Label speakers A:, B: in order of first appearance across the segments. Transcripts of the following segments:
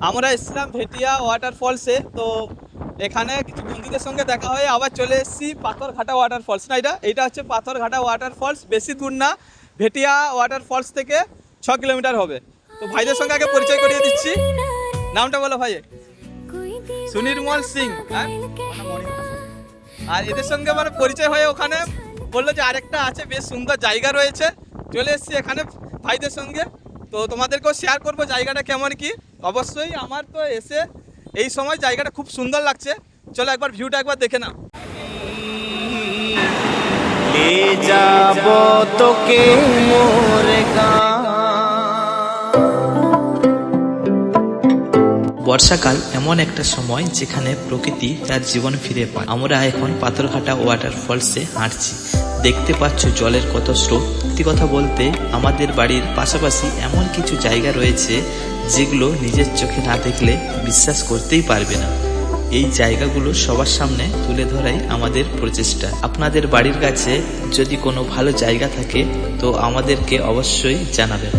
A: আমরা এসেছিলাম ভেটিয়া ওয়াটারফলসে। তো এখানে কিছু বন্ধুদের সঙ্গে দেখা হয়ে আবার চলে এসেছি পাথরঘাটা ওয়াটারফলস। না, এটা হচ্ছে পাথরঘাটা ওয়াটারফলস, বেশি দূর না, ভেটিয়া ওয়াটারফলস থেকে 6 কিলোমিটার হবে। তো ভাইদের সঙ্গে আগে পরিচয় করিয়ে দিচ্ছি। নামটা বলো ভাই। সুনির্মল সিং। হ্যাঁ, আর এদের সঙ্গে মানে পরিচয় হয়ে ওখানে বললো যে আরেকটা আছে, বেশ সুন্দর জায়গা রয়েছে। চলে এসেছি এখানে ভাইদের সঙ্গে। তো তোমাদেরকেও শেয়ার করবো জায়গাটা কেমন কি। অবশ্যই আমার তো এসে এই সময় জায়গাটা খুব সুন্দর লাগছে। চলো একবার ভিউটা একবার দেখে নাও।
B: বর্ষাকাল এমন একটা সময় যেখানে প্রকৃতি তার জীবন ফিরে পায়। আমরা এখন পাথরঘাটা ওয়াটারফলসে হাঁটছি। দেখতে পাচ্ছ জলের কত স্রোত। সত্যি কথা বলতে আমাদের বাড়ির পাশাপাশি এমন কিছু জায়গা রয়েছে যেগুলো নিজের চোখে না দেখলে বিশ্বাস করতেই পারবে না। এই জায়গাগুলো সবার সামনে তুলে ধরাই আমাদের প্রচেষ্টা। আপনাদের বাড়ির কাছে যদি কোনো ভালো জায়গা থাকে তো আমাদেরকে অবশ্যই জানাবেন।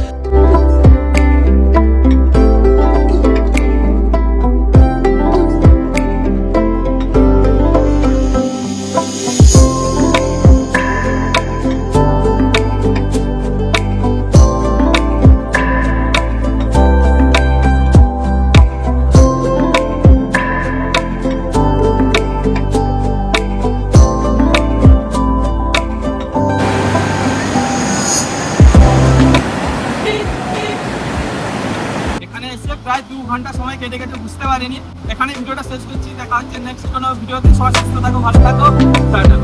A: এখানে এসে প্রায় 2 ঘন্টা সময় কেটে গেছে, বুঝতে পারিনি। এখানে ভিডিওটা শেষ করছি। দেখা হচ্ছে নেক্সট কোনো ভিডিওতে। সবাই সুস্থ থাকো, ভালো থাকো। টাটা।